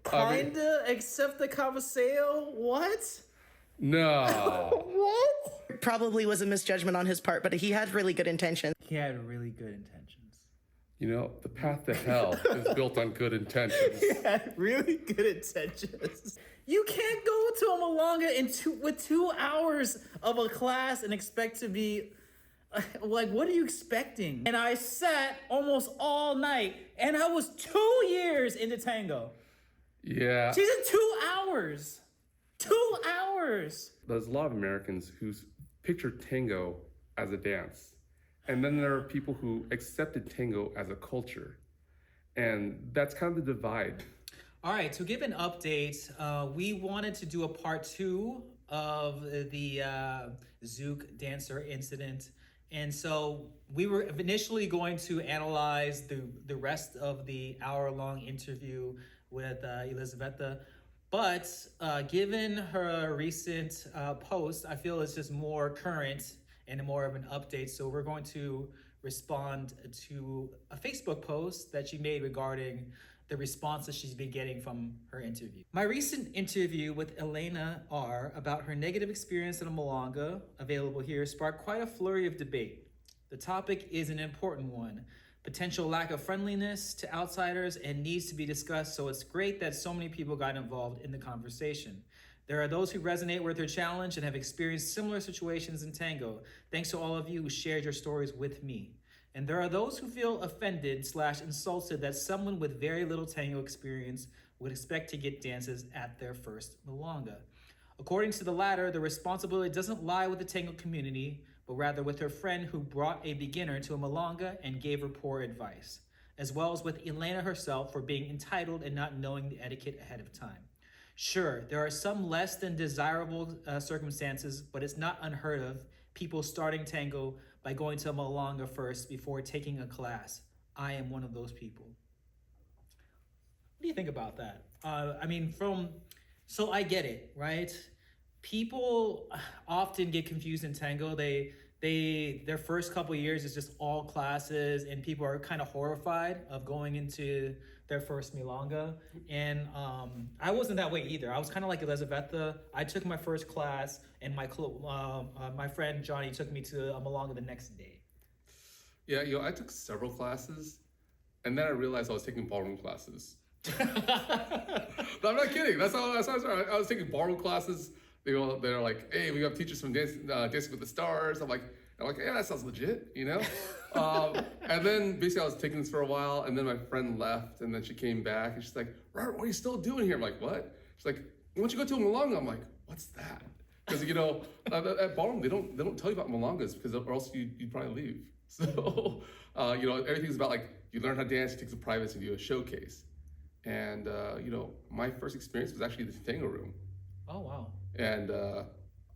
Kinda, except the cabeceo. What? No. What? Probably was a misjudgment on his part, but he had really good intentions. He had really good intentions. You know, the path to hell is built on good intentions. He had really good intentions. You can't go to a Malanga with 2 hours of a class and expect to be like, what are you expecting? And I sat almost all night, and I was 2 years into tango. Yeah. She's in 2 hours. 2 hours. There's a lot of Americans who picture tango as a dance. And then there are people who accepted tango as a culture. And that's kind of the divide. All right, to give an update, we wanted to do a part 2 of the Zouk dancer incident. And so we were initially going to analyze the rest of the hour-long interview with Yelizaveta. But given her recent post, I feel it's just more current and more of an update. So we're going to respond to a Facebook post that she made regarding the responses she's been getting from her interview. My recent interview with Elena R. about her negative experience in a Malanga, available here, sparked quite a flurry of debate. The topic is an important one. Potential lack of friendliness to outsiders and needs to be discussed, so it's great that so many people got involved in the conversation. There are those who resonate with her challenge and have experienced similar situations in tango. Thanks to all of you who shared your stories with me. And there are those who feel offended/insulted that someone with very little tango experience would expect to get dances at their first Malanga. According to the latter, the responsibility doesn't lie with the tango community, but rather with her friend who brought a beginner to a Malanga and gave her poor advice, as well as with Elena herself for being entitled and not knowing the etiquette ahead of time. Sure, there are some less than desirable circumstances, but it's not unheard of people starting tango by going to a Malanga first before taking a class. I am one of those people. What do you think about that? So I get it, right? People often get confused in tango. Their first couple of years is just all classes, and people are kind of horrified of going into their first milonga. And I wasn't that way either. I was kind of like Yelizaveta. I took my first class, and my friend Johnny took me to a milonga the next day. Yeah, I took several classes, and then I realized I was taking ballroom classes. No, I'm not kidding. That's how I started. I was taking ballroom classes. They're like, hey, we have teachers from Dancing with the Stars. I'm like, yeah, that sounds legit, you know? And then basically I was taking this for a while, and then my friend left, and then she came back, and she's like, Robert, what are you still doing here? I'm like, what? She's like, why don't you go to a Malanga? I'm like, what's that? Because, at ballroom, they don't tell you about Malangas, because or else you'd probably leave. So, everything's about like, you learn how to dance, you take some privates, and you do a showcase. And, my first experience was actually the tango room. Oh, wow. And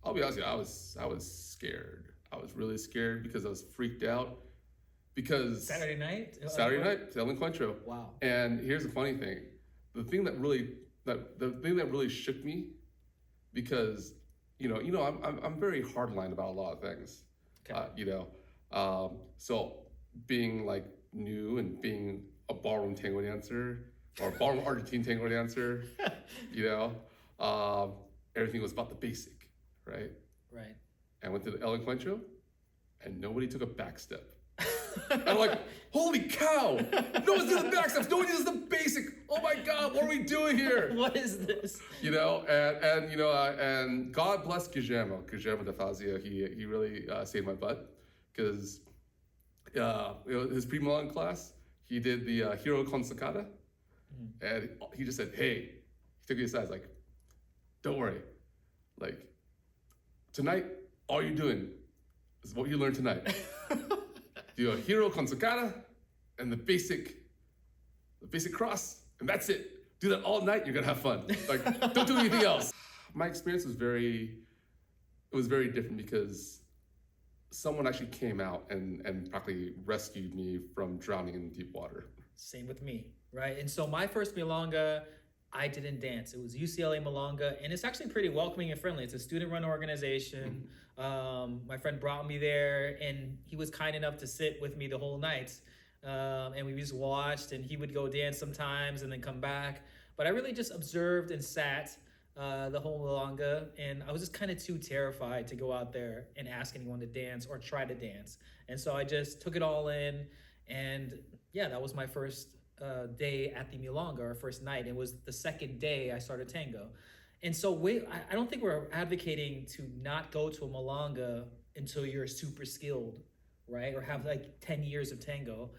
I'll be honest with you, I was scared. I was really scared because I was freaked out. Because Saturday night, El Encuentro. Wow. And here's the funny thing: the thing that really shook me, because I'm very hardline about a lot of things. Okay. So being like new and being a ballroom tango dancer or ballroom Argentine tango dancer, everything was about the basic, right? Right. And I went to the El Encuentro, and nobody took a back step. And I'm like, holy cow! No one's doing the back steps. No one does the basic. Oh my God, what are we doing here? What is this? And God bless Guillermo de Fazio. He really saved my butt, because his pre-Milan class, he did the Hero con Sacada, and he just said, hey, he took me aside, like, don't worry, like, tonight, all you're doing is what you learned tonight. Do a hero con sacada and the basic cross, and that's it. Do that all night, you're gonna have fun. Like, don't do anything else. My experience was very different, because someone actually came out and practically rescued me from drowning in deep water. Same with me, right? And so my first milonga, I didn't dance. It was UCLA Malanga, and it's actually pretty welcoming and friendly. It's a student-run organization. My friend brought me there, and he was kind enough to sit with me the whole night. and we just watched, and he would go dance sometimes and then come back. But I really just observed and sat the whole milonga, and I was just kind of too terrified to go out there and ask anyone to dance or try to dance. And so I just took it all in, and yeah, that was my first day at the milonga, our first night. It was the second day I started tango. And so I don't think we're advocating to not go to a milonga until you're super skilled, right? Or have like 10 years of tango,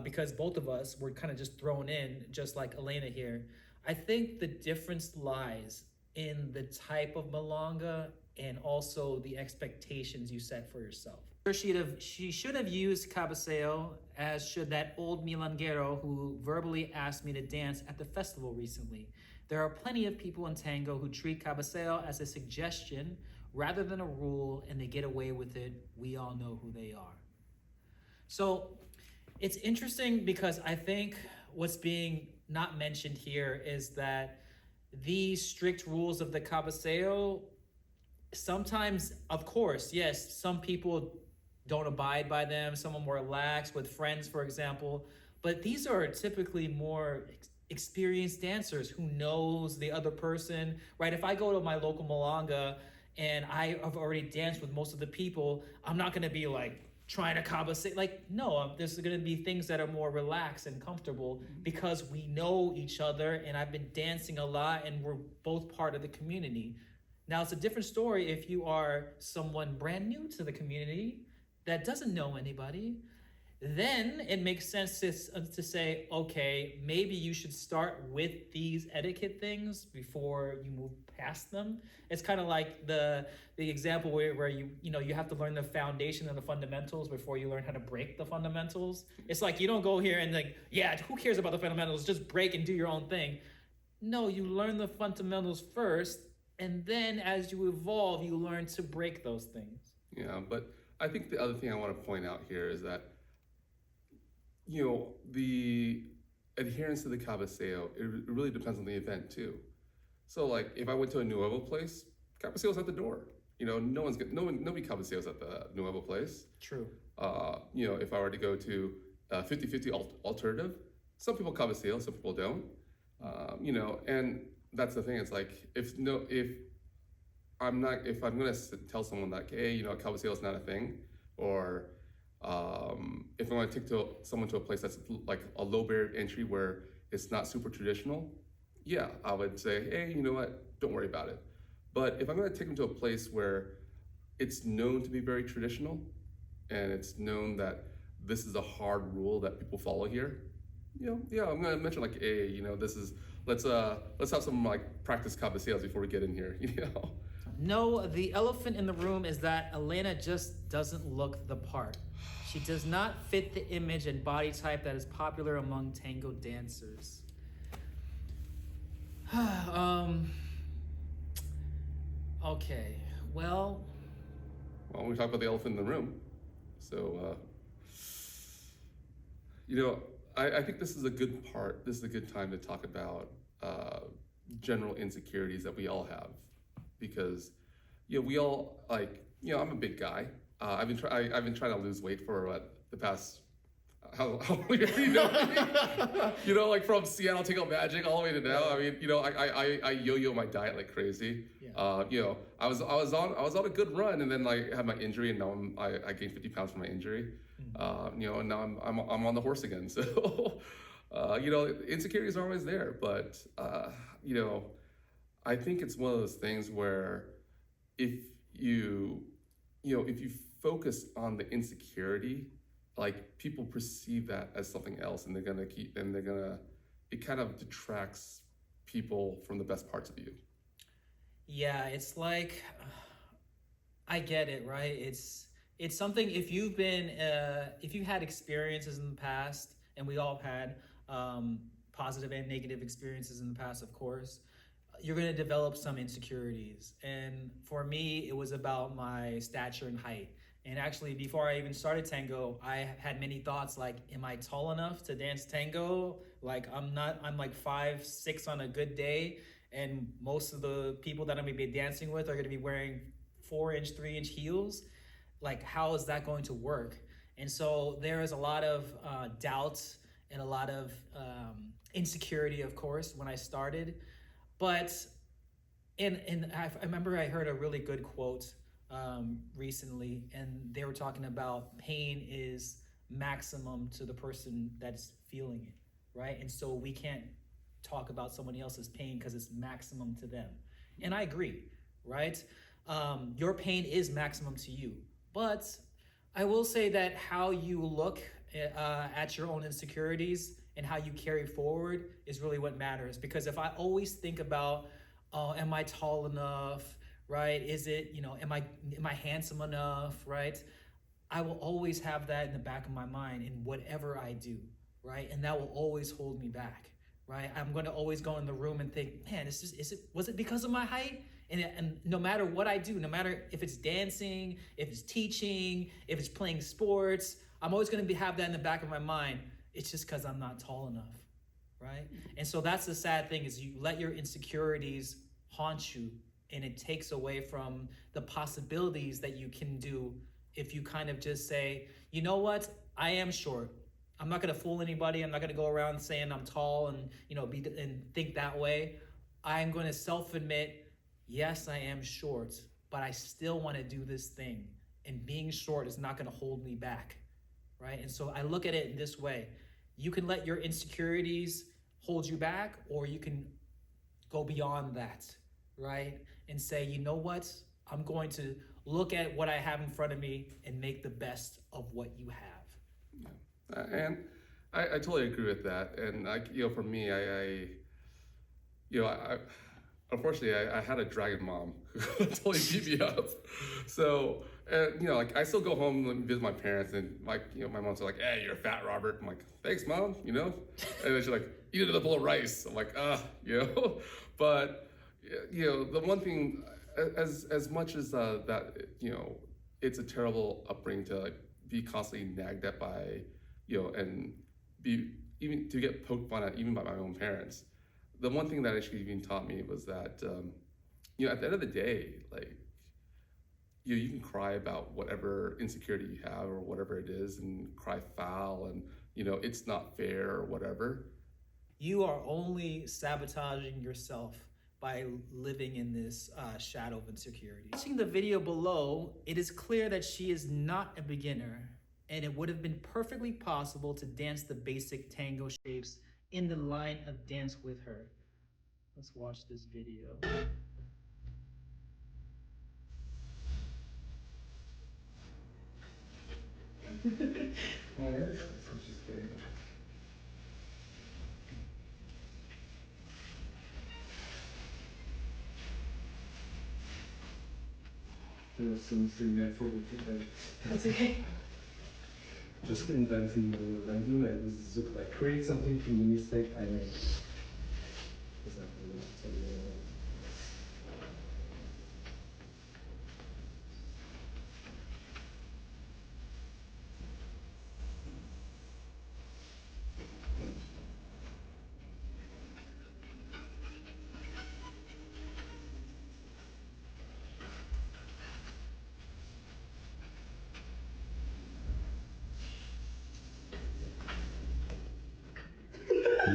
because both of us were kind of just thrown in, just like Elena here. I think the difference lies in the type of milonga and also the expectations you set for yourself. She should have used cabeceo, as should that old milonguero who verbally asked me to dance at the festival recently. There are plenty of people in tango who treat cabeceo as a suggestion rather than a rule, and they get away with it. We all know who they are. So it's interesting because I think what's being not mentioned here is that these strict rules of the cabeceo, sometimes, of course, yes, some people don't abide by them. Some are more lax with friends, for example. But these are typically more experienced dancers who knows the other person, right? If I go to my local milonga and I have already danced with most of the people, I'm not gonna be like trying to cabeceo. Like, no, there's gonna be things that are more relaxed and comfortable because we know each other, and I've been dancing a lot and we're both part of the community. Now, it's a different story if you are someone brand new to the community that doesn't know anybody. Then it makes sense to say, okay, maybe you should start with these etiquette things before you move past them. It's kind of like the example where you have to learn the foundation and the fundamentals before you learn how to break the fundamentals. It's like you don't go here and like, yeah, who cares about the fundamentals? Just break and do your own thing. No, you learn the fundamentals first, and then as you evolve, you learn to break those things. Yeah, but I think the other thing I want to point out here is that, the adherence to the cabeceo, it really depends on the event too. So like if I went to a Nuevo place, cabeceo's at the door. Nobody cabeceos at the Nuevo place. True. If I were to go to 50-50 alternative, some people cabeceo, some people don't. And that's the thing. It's like if I'm gonna tell someone that, hey, cabeceo is not a thing, or if I want to take someone to a place that's like a low barrier entry where it's not super traditional, yeah, I would say, hey, you know what, don't worry about it. But if I'm going to take them to a place where it's known to be very traditional, and it's known that this is a hard rule that people follow here, yeah, I'm going to mention like, hey, let's have some like practice cabeceos before we get in here, No, the elephant in the room is that Elena just doesn't look the part. She does not fit the image and body type that is popular among tango dancers. Okay, well, we talk about the elephant in the room. So, I think this is a good part. This is a good time to talk about general insecurities that we all have. Because, we all I'm a big guy. I've been trying to lose weight for the past how long you know, like from Seattle Tango Magic all the way to now. I mean, I yo-yo my diet like crazy. Yeah. I was on a good run, and then I had my injury, and now I gained 50 pounds from my injury. And now I'm on the horse again. So, insecurities are always there, but I think it's one of those things where if you focus on the insecurity, like people perceive that as something else, and it kind of detracts people from the best parts of you. Yeah, it's like, I get it, right? It's something, if you've had experiences in the past, and we all have had positive and negative experiences in the past, of course, you're going to develop some insecurities. And for me, it was about my stature and height. And actually, before I even started tango, I had many thoughts like, am I tall enough to dance tango? Like, I'm like 5'6" on a good day. And most of the people that I'm going to be dancing with are going to be wearing 4-inch, 3-inch heels. Like, how is that going to work? And so there is a lot of doubt and a lot of insecurity, of course, when I started. But and I remember I heard a really good quote recently, and they were talking about pain is maximum to the person that's feeling it, right? And so we can't talk about somebody else's pain because it's maximum to them. And I agree, right? Your pain is maximum to you. But I will say that how you look at your own insecurities and how you carry forward is really what matters. Because if I always think about, oh, am I tall enough, right? Is it, am I handsome enough, right? I will always have that in the back of my mind in whatever I do, right? And that will always hold me back, right? I'm going to always go in the room and think, man, was it because of my height? And no matter what I do, no matter if it's dancing, if it's teaching, if it's playing sports, I'm always going to have that in the back of my mind. It's just because I'm not tall enough, right? And so that's the sad thing, is you let your insecurities haunt you, and it takes away from the possibilities that you can do if you kind of just say, you know what, I am short. I'm not going to fool anybody. I'm not going to go around saying I'm tall and and think that way. I'm going to self-admit, yes, I am short, but I still want to do this thing. And being short is not going to hold me back, right? And so I look at it in this way. You can let your insecurities hold you back, or you can go beyond that, right? And say, you know what? I'm going to look at what I have in front of me and make the best of what you have. Yeah. And I totally agree with that. And for me, I unfortunately, I had a dragon mom who totally beat me up. So, I still go home and visit my parents, and my mom's like, "Hey, you're fat, Robert." I'm like, "Thanks, mom." And then she's like, "Eat another bowl of rice." I'm like, But, the one thing, as much as that, it's a terrible upbringing to be constantly nagged at by, and be even to get poked fun at even by my own parents. The one thing that actually even taught me was that, at the end of the day, you can cry about whatever insecurity you have or whatever it is, and cry foul, and it's not fair or whatever. You are only sabotaging yourself by living in this shadow of insecurity. Watching the video below, it is clear that she is not a beginner, and it would have been perfectly possible to dance the basic tango shapes in the line of dance with her. Let's watch this video. There's something I forgot. That's okay. Just inventing the language, like create something from the mistake I made.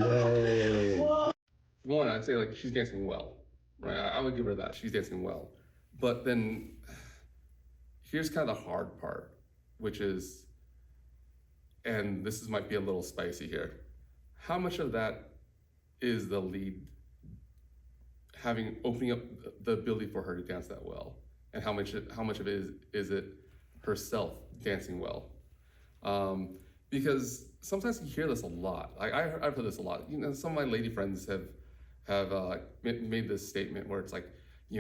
Yay! One, I'd say she's dancing well, right? I would give her that. She's dancing well. But then here's kind of the hard part, which is, and might be a little spicy here, how much of that is the lead opening up the ability for her to dance that well? And how much of it is it herself dancing well? Because sometimes you hear this a lot. I've heard this a lot. Some of my lady friends have made this statement where it's like,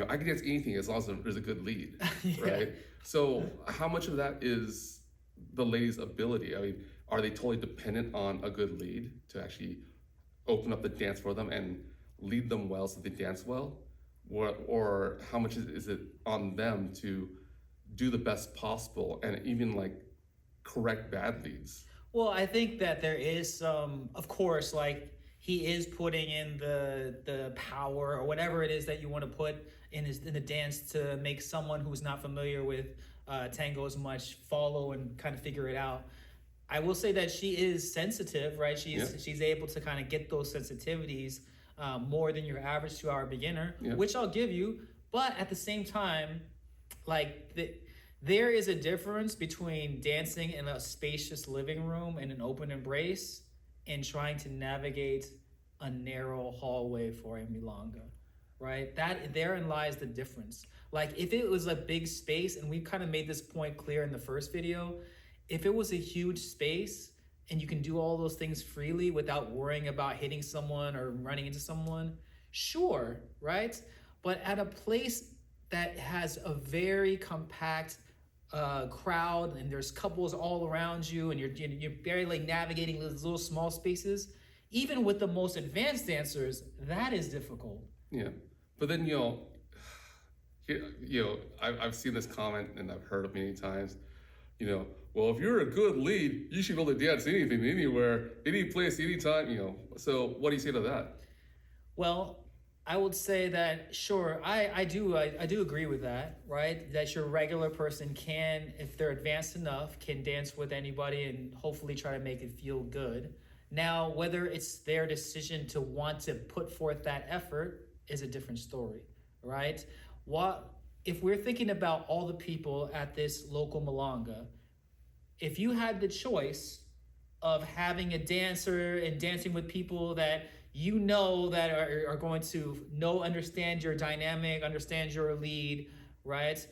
I can dance anything as long as there's a good lead, Yeah. right? So how much of that is the lady's ability? I mean, are they totally dependent on a good lead to actually open up the dance for them and lead them well so they dance well? Or how much is it on them to do the best possible and even correct bad leads? Well, I think that there is some, of course, he is putting in the power or whatever it is that you want to put in the dance to make someone who's not familiar with tango as much, follow and kind of figure it out. I will say that she is sensitive, right? She's able to kind of get those sensitivities more than your average 2-hour beginner, which I'll give you. But at the same time, like there is a difference between dancing in a spacious living room and an open embrace and trying to navigate a narrow hallway for a milonga, right? Therein lies the difference. Like if it was a big space, and we kind of made this point clear in the first video, if it was a huge space and you can do all those things freely without worrying about hitting someone or running into someone, sure, right? But at a place that has a very compact crowd and there's couples all around you and you're barely navigating those little small spaces, even with the most advanced dancers, that is difficult. Yeah, but then I've seen this comment and I've heard it many times. Well, if you're a good lead, you should be able to dance anything, anywhere, any place, anytime. So what do you say to that? Well, I would say that sure, I do agree with that, right? That your regular person can, if they're advanced enough, can dance with anybody and hopefully try to make it feel good. Now, whether it's their decision to want to put forth that effort is a different story, right? If we're thinking about all the people at this local milonga, if you had the choice of having a dancer and dancing with people that you know that are going to understand your dynamic, understand your lead, right?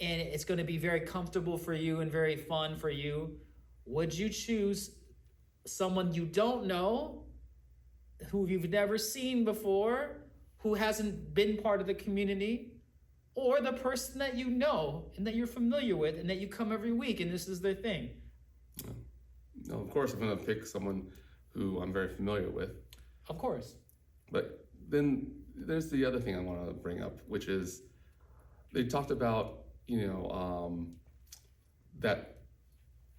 And it's going to be very comfortable for you and very fun for you, would you choose someone you don't know, who you've never seen before, who hasn't been part of the community, or the person that you know and that you're familiar with and that you come every week and this is their thing? No, of course I'm going to pick someone who I'm very familiar with. Of course. But then there's the other thing I want to bring up, which is they talked about, that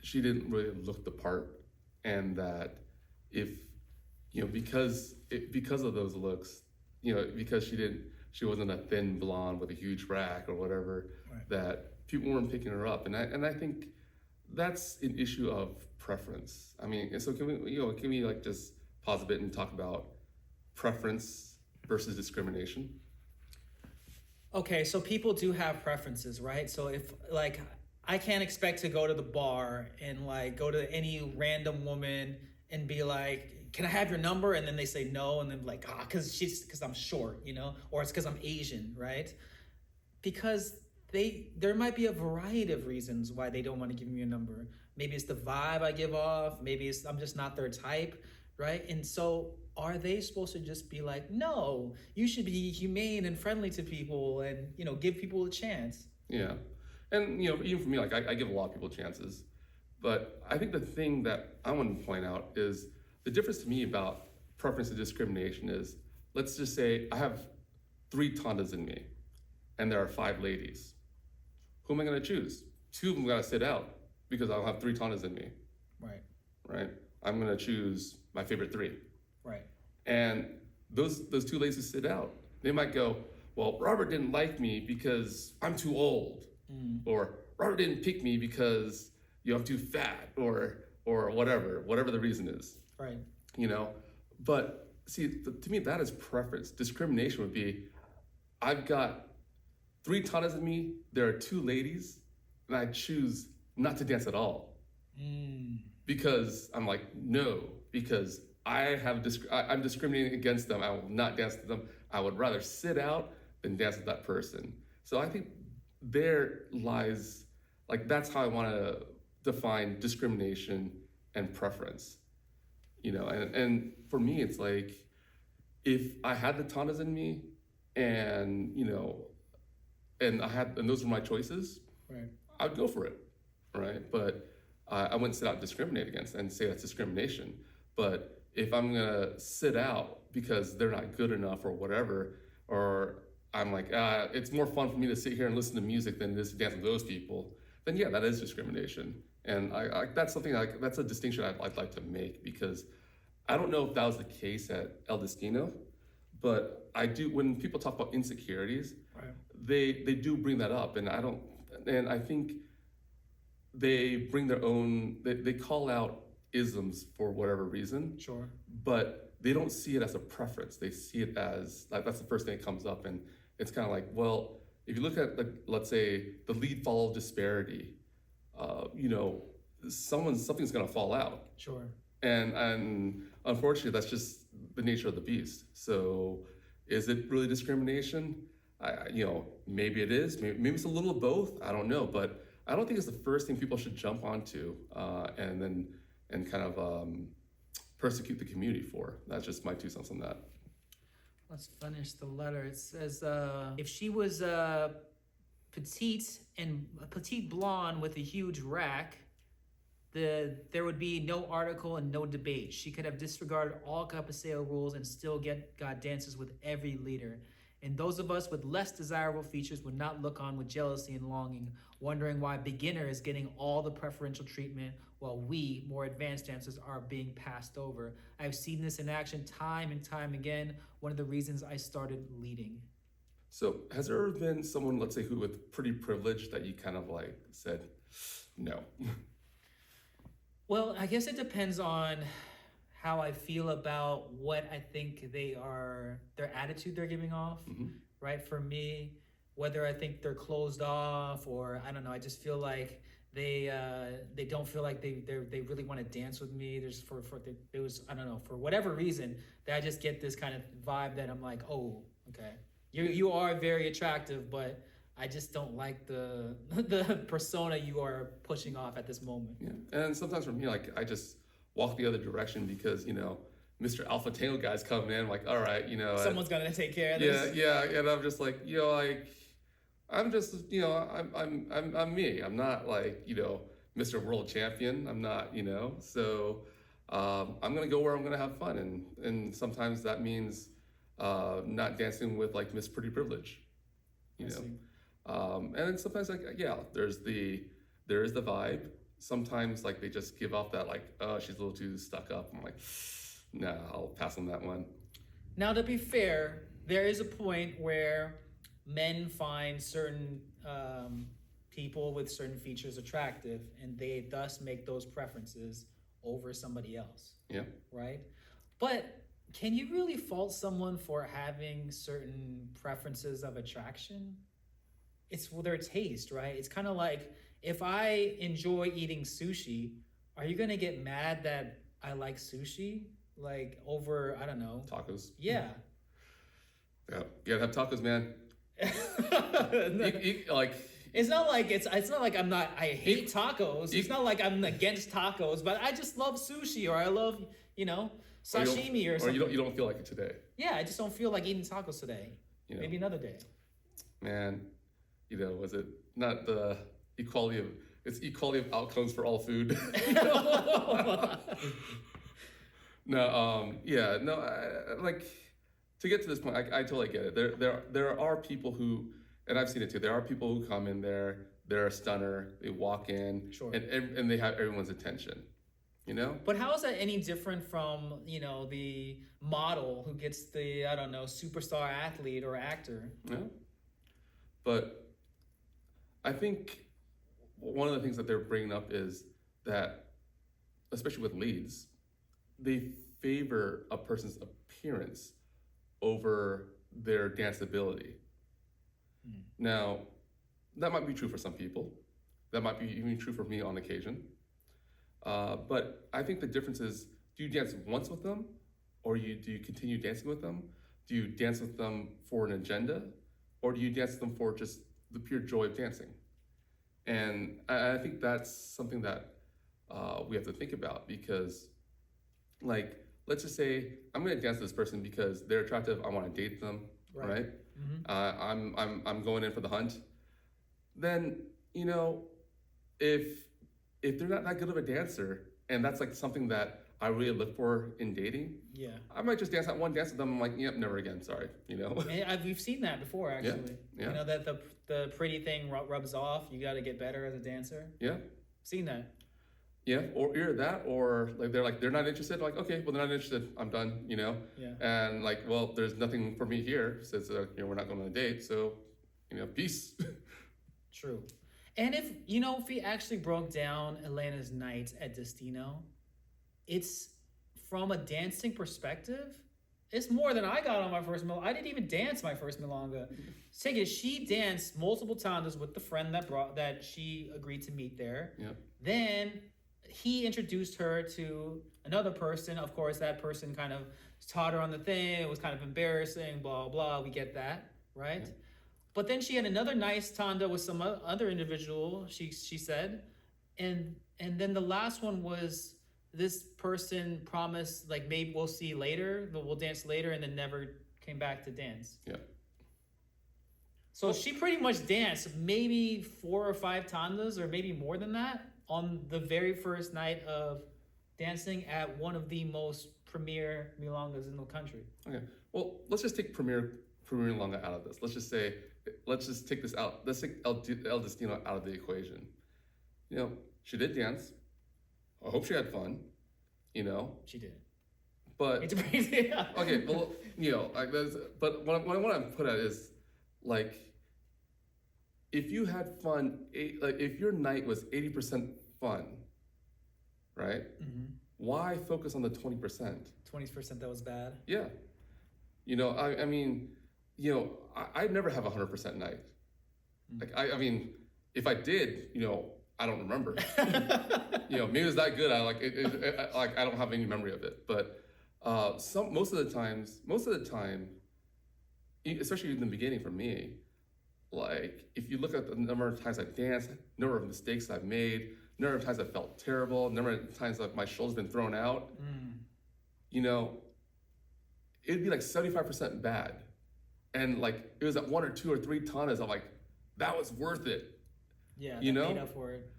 she didn't really look the part, and that if, because of those looks, because she wasn't a thin blonde with a huge rack or whatever, right, that people weren't picking her up. And I think that's an issue of preference. I mean, so can we like just pause a bit and talk about preference versus discrimination? Okay, so people do have preferences, right? So if like I can't expect to go to the bar and like go to any random woman and be like, can I have your number? And then they say no, and then like, because I'm short, or it's because I'm Asian, right? Because there might be a variety of reasons why they don't want to give me a number. Maybe it's the vibe I give off. Maybe I'm just not their type, right? And so are they supposed to just be like, no, you should be humane and friendly to people and, give people a chance? Yeah. And, even for me, like I give a lot of people chances. But I think the thing that I want to point out is the difference to me about preference and discrimination is, let's just say I have 3 tandas in me and there are 5 ladies. Who am I going to choose? 2 of them got to sit out because I don't have 3 tandas in me. Right. Right? I'm going to choose my favorite 3. Right. And those 2 ladies who sit out, they might go, well, Robert didn't like me because I'm too old. Or Robert didn't pick me because I'm too fat, or whatever the reason is. Right. But see, to me, that is preference. Discrimination would be, I've got 3 tandas in me, there are 2 ladies, and I choose not to dance at all. Because I'm like, no, because I'm discriminating against them. I will not dance with them. I would rather sit out than dance with that person. So I think there lies, like, that's how I want to define discrimination and preference. And for me, it's like, if I had the tandas in me and, and those were my choices, right, I'd go for it, right? But I wouldn't sit out and discriminate against and say that's discrimination. But if I'm gonna sit out because they're not good enough or whatever, or I'm like, it's more fun for me to sit here and listen to music than it is to dance with those people, then yeah, that is discrimination. And that's something that's a distinction I'd like to make, because I don't know if that was the case at El Destino, but I do, when people talk about insecurities, right, they do bring that up, and I don't, and I think they bring their own. They call out isms for whatever reason, Sure. but they don't see it as a preference. They see it as like that's the first thing that comes up, and it's kind of like, well, if you look at let's say the lead follow disparity, something's gonna fall out, Sure. and unfortunately that's just the nature of the beast. So is it really discrimination? Maybe it is. Maybe it's a little of both. I don't know, but I don't think it's the first thing people should jump onto and kind of persecute the community for. That's just my 2 cents on that. Let's finish the letter. It says, if she was petite blonde with a huge rack, there would be no article and no debate. She could have disregarded all cabeceo rules and still got dances with every leader. And those of us with less desirable features would not look on with jealousy and longing, wondering why beginner is getting all the preferential treatment while we, more advanced dancers, are being passed over. I've seen this in action time and time again. One of the reasons I started leading. So has there ever been someone, let's say, who with pretty privilege that you kind of like said, no? Well, I guess it depends on how I feel about what I think their attitude they're giving off, right? For me, whether I think they're closed off or I don't know, I just feel like they don't feel like they really want to dance with me. There's I don't know, for whatever reason, that I just get this kind of vibe that I'm like, oh, okay, you are very attractive, but I just don't like the persona you are pushing off at this moment. Yeah, and sometimes for me, like I just walk the other direction because Mr. Alpha Tango guy's coming in. Like, all right, someone's gonna take care of this. Yeah, and I'm just like, I'm just, I'm me. I'm not like, Mr. World Champion. I'm not, So I'm gonna go where I'm gonna have fun, and sometimes that means not dancing with like Miss Pretty Privilege, and then sometimes like there is the vibe. Sometimes like they just give off that like, oh, she's a little too stuck up. I'm like, nah, I'll pass on that one. Now, to be fair, there is a point where men find certain people with certain features attractive, and they thus make those preferences over somebody else. Yeah. Right? But can you really fault someone for having certain preferences of attraction? It's their taste, right? It's kind of like, if I enjoy eating sushi, are you gonna get mad that I like sushi? Like over, I don't know. Tacos. Yeah. Yeah, you gotta have tacos, man. It's not like I hate tacos. It's not like I'm against tacos, but I just love sushi, or I love, sashimi or something. Or you don't feel like it today. Yeah, I just don't feel like eating tacos today. Maybe another day. Man, was it not the equality of outcomes for all food? Like to get to this point, I totally get it. There are people who, and I've seen it too. There are people who come in there, they're a stunner, they walk in, sure, and they have everyone's attention. But how is that any different from the model who gets the, I don't know, superstar athlete or actor? Yeah, but I think one of the things that they're bringing up is that, especially with leads, they favor a person's appearance over their dance ability. Now, that might be true for some people. That might be even true for me on occasion. But I think the difference is, do you dance once with them, or do you continue dancing with them? Do you dance with them for an agenda, or do you dance with them for just the pure joy of dancing? And I think that's something that we have to think about, because, like, let's just say I'm going to dance with this person because they're attractive. I want to date them, right? Mm-hmm. I'm going in for the hunt. Then if they're not that good of a dancer, and that's like something that I really look for in dating, I might just dance that one dance with them. I'm like, yep, never again. Sorry, And we've seen that before, actually. Yeah. That the pretty thing rubs off. You got to get better as a dancer. Yeah. Seen that. Yeah, or either that, or like they're not interested. Like, okay, well, they're not interested. I'm done. Yeah. And like, well, there's nothing for me here since we're not going on a date. So, peace. True. And if we actually broke down Elena's nights at Destino, it's from a dancing perspective, it's more than I got on my first milonga. I didn't even dance my first milonga. Take it, she danced multiple times with the friend that she agreed to meet there. Yep. Then he introduced her to another person. Of course, that person kind of taught her on the thing. It was kind of embarrassing, blah, blah. We get that, right? Yep. But then she had another nice tanda with some other individual, she said. And then the last one was this person promised, like, maybe we'll see later, but we'll dance later, and then never came back to dance. Yeah. So she pretty much danced maybe 4 or 5 tandas, or maybe more than that, on the very first night of dancing at one of the most premier milongas in the country. Okay. Well, let's just take premier milonga out of this. Let's just take this out. Let's take El Destino out of the equation. She did dance. I hope she had fun. She did. But It's crazy. okay, well, but what I want to put at is, like, if you had fun, if your night was 80% fun, right? Mm-hmm. Why focus on the 20%? 20% that was bad. Yeah. I mean, I'd never have a 100% night. Like, I mean, if I did, I don't remember. Maybe it's that good. I don't have any memory of it. But most of the time, especially in the beginning for me, like, if you look at the number of times I danced, number of mistakes I've made, number of times I felt terrible, number of times that my shoulder's been thrown out, it'd be like 75% bad. And like, it was at 1 or 2 or 3 tandas, I'm like, that was worth it. Yeah, made up for it.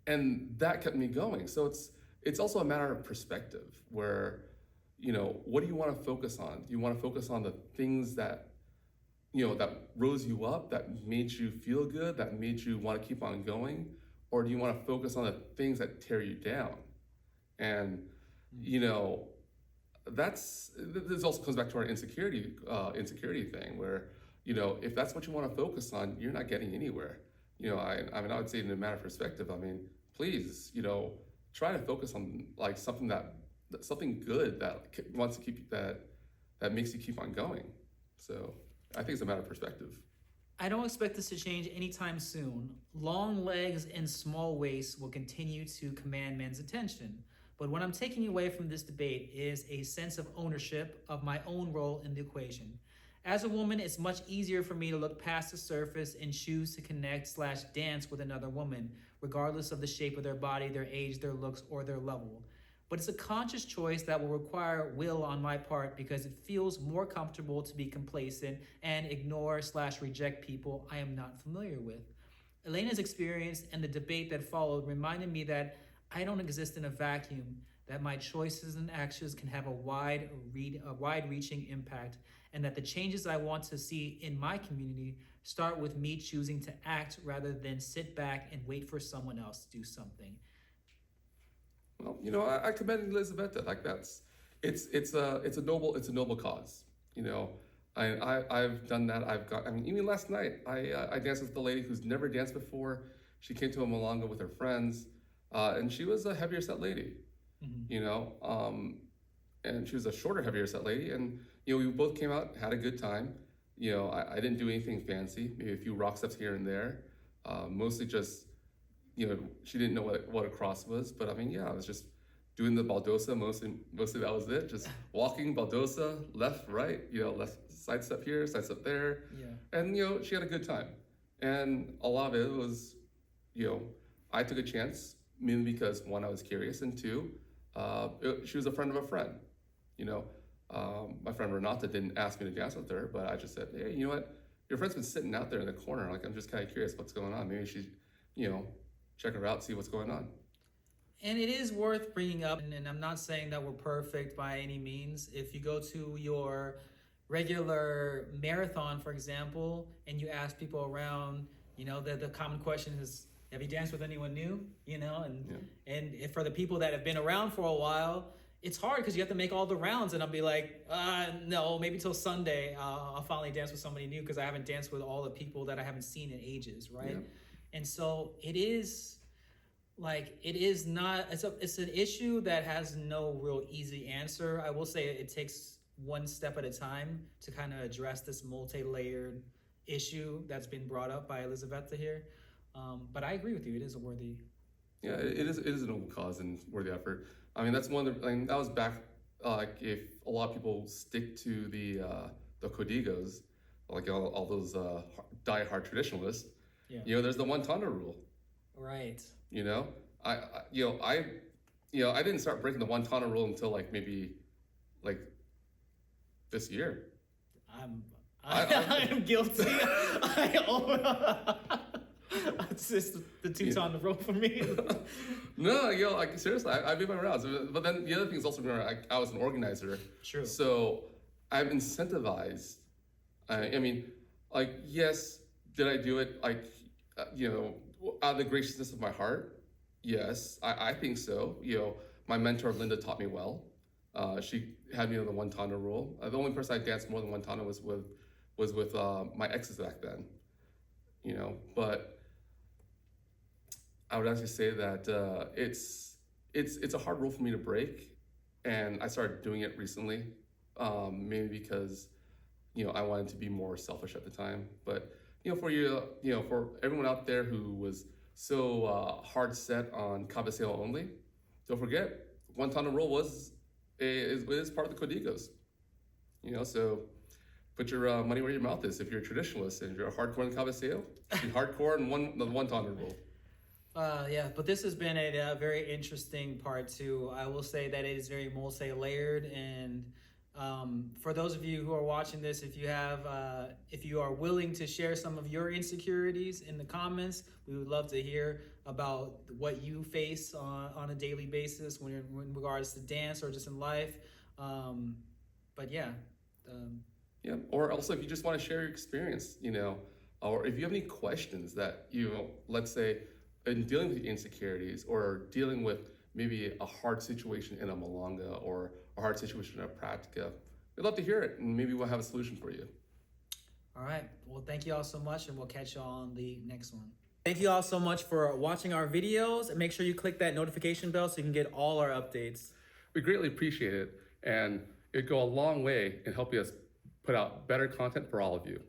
And that kept me going. So it's also a matter of perspective, where, what do you want to focus on? Do you want to focus on the things that, that rose you up, that made you feel good, that made you want to keep on going? Or do you want to focus on the things that tear you down? And, this also comes back to our insecurity thing, where, if that's what you want to focus on, you're not getting anywhere. I would say, in a matter of perspective, please, try to focus on, like, something good that makes you keep on going. So I think it's a matter of perspective. I don't expect this to change anytime soon. Long legs and small waists will continue to command men's attention. But what I'm taking away from this debate is a sense of ownership of my own role in the equation. As a woman, it's much easier for me to look past the surface and choose to connect/dance with another woman, regardless of the shape of their body, their age, their looks, or their level. But it's a conscious choice that will require will on my part, because it feels more comfortable to be complacent and ignore/reject people I am not familiar with. Elena's experience and the debate that followed reminded me that I don't exist in a vacuum, that my choices and actions can have a wide-reaching impact, and that the changes I want to see in my community start with me choosing to act rather than sit back and wait for someone else to do something. Well, I commend Yelizaveta. Like, it's a noble cause. I've done that. Even last night, I danced with a lady who's never danced before. She came to a milonga with her friends, and she was a heavier set lady. Mm-hmm. And she was a shorter, heavier set lady, and we both came out, had a good time. I didn't do anything fancy, maybe a few rock steps here and there, mostly just, she didn't know what a cross was, but I was just doing the baldosa, mostly that was it, just walking baldosa, left, right, left side step here, side step there, and she had a good time. And a lot of it was, I took a chance, mainly because, 1, I was curious, and 2, she was a friend of a friend. My friend Renata didn't ask me to dance with her, but I just said, hey, you know what? Your friend's been sitting out there in the corner. Like, I'm just kind of curious what's going on. Maybe she, check her out, see what's going on. And it is worth bringing up, and I'm not saying that we're perfect by any means. If you go to your regular marathon, for example, and you ask people around, the common question is, have you danced with anyone new? And if for the people that have been around for a while, it's hard because you have to make all the rounds, and I'll be like, no, maybe till Sunday, I'll finally dance with somebody new, because I haven't danced with all the people that I haven't seen in ages, right? And so it is like, it is not, it's an issue that has no real easy answer. I will say it takes one step at a time to kind of address this multi-layered issue that's been brought up by Yelizaveta here. But I agree with you. It is a worthy. Yeah, it is a noble cause and worthy effort. I mean, that's one of the, I mean, that was back, like if a lot of people stick to the Codigos, like all those die-hard traditionalists, Yeah. you know, there's the one Tana rule. Right. You know, I didn't start breaking the one Tana rule until like maybe like this year. I am guilty. It's just the two on the rope for me. No, like seriously, I made my rounds. But then the other thing is also, remember, I was an organizer. True. So I'm incentivized. I mean, like, yes, did I do it like, out of the graciousness of my heart? Yes, I think so. You know, my mentor Linda taught me well. She had me on the one Tana rule. The only person I danced more than one Tana was with my exes back then. You know, but I would actually say that it's a hard rule for me to break, and I started doing it recently, maybe because I wanted to be more selfish at the time. But for everyone out there who was so hard set on cabeceo only, don't forget one Tana rule is part of the Codigos. So put your money where your mouth is. If you're a traditionalist and you're hardcore in cabeceo, be hardcore in the one Tana rule. Yeah, but this has been a very interesting part too. I will say that it is very multi-layered, and for those of you who are watching this, if you are willing to share some of your insecurities in the comments, we would love to hear about what you face on a daily basis when you're in regards to dance or just in life. But yeah. Yeah, or also if you just want to share your experience, or if you have any questions that, let's say, in dealing with insecurities or dealing with maybe a hard situation in a Malanga or a hard situation in a Pratica, we'd love to hear it, and maybe we'll have a solution for you. All right. Well, thank you all so much, and we'll catch you all on the next one. Thank you all so much for watching our videos, and make sure you click that notification bell so you can get all our updates. We greatly appreciate it, and it'd go a long way in helping us put out better content for all of you.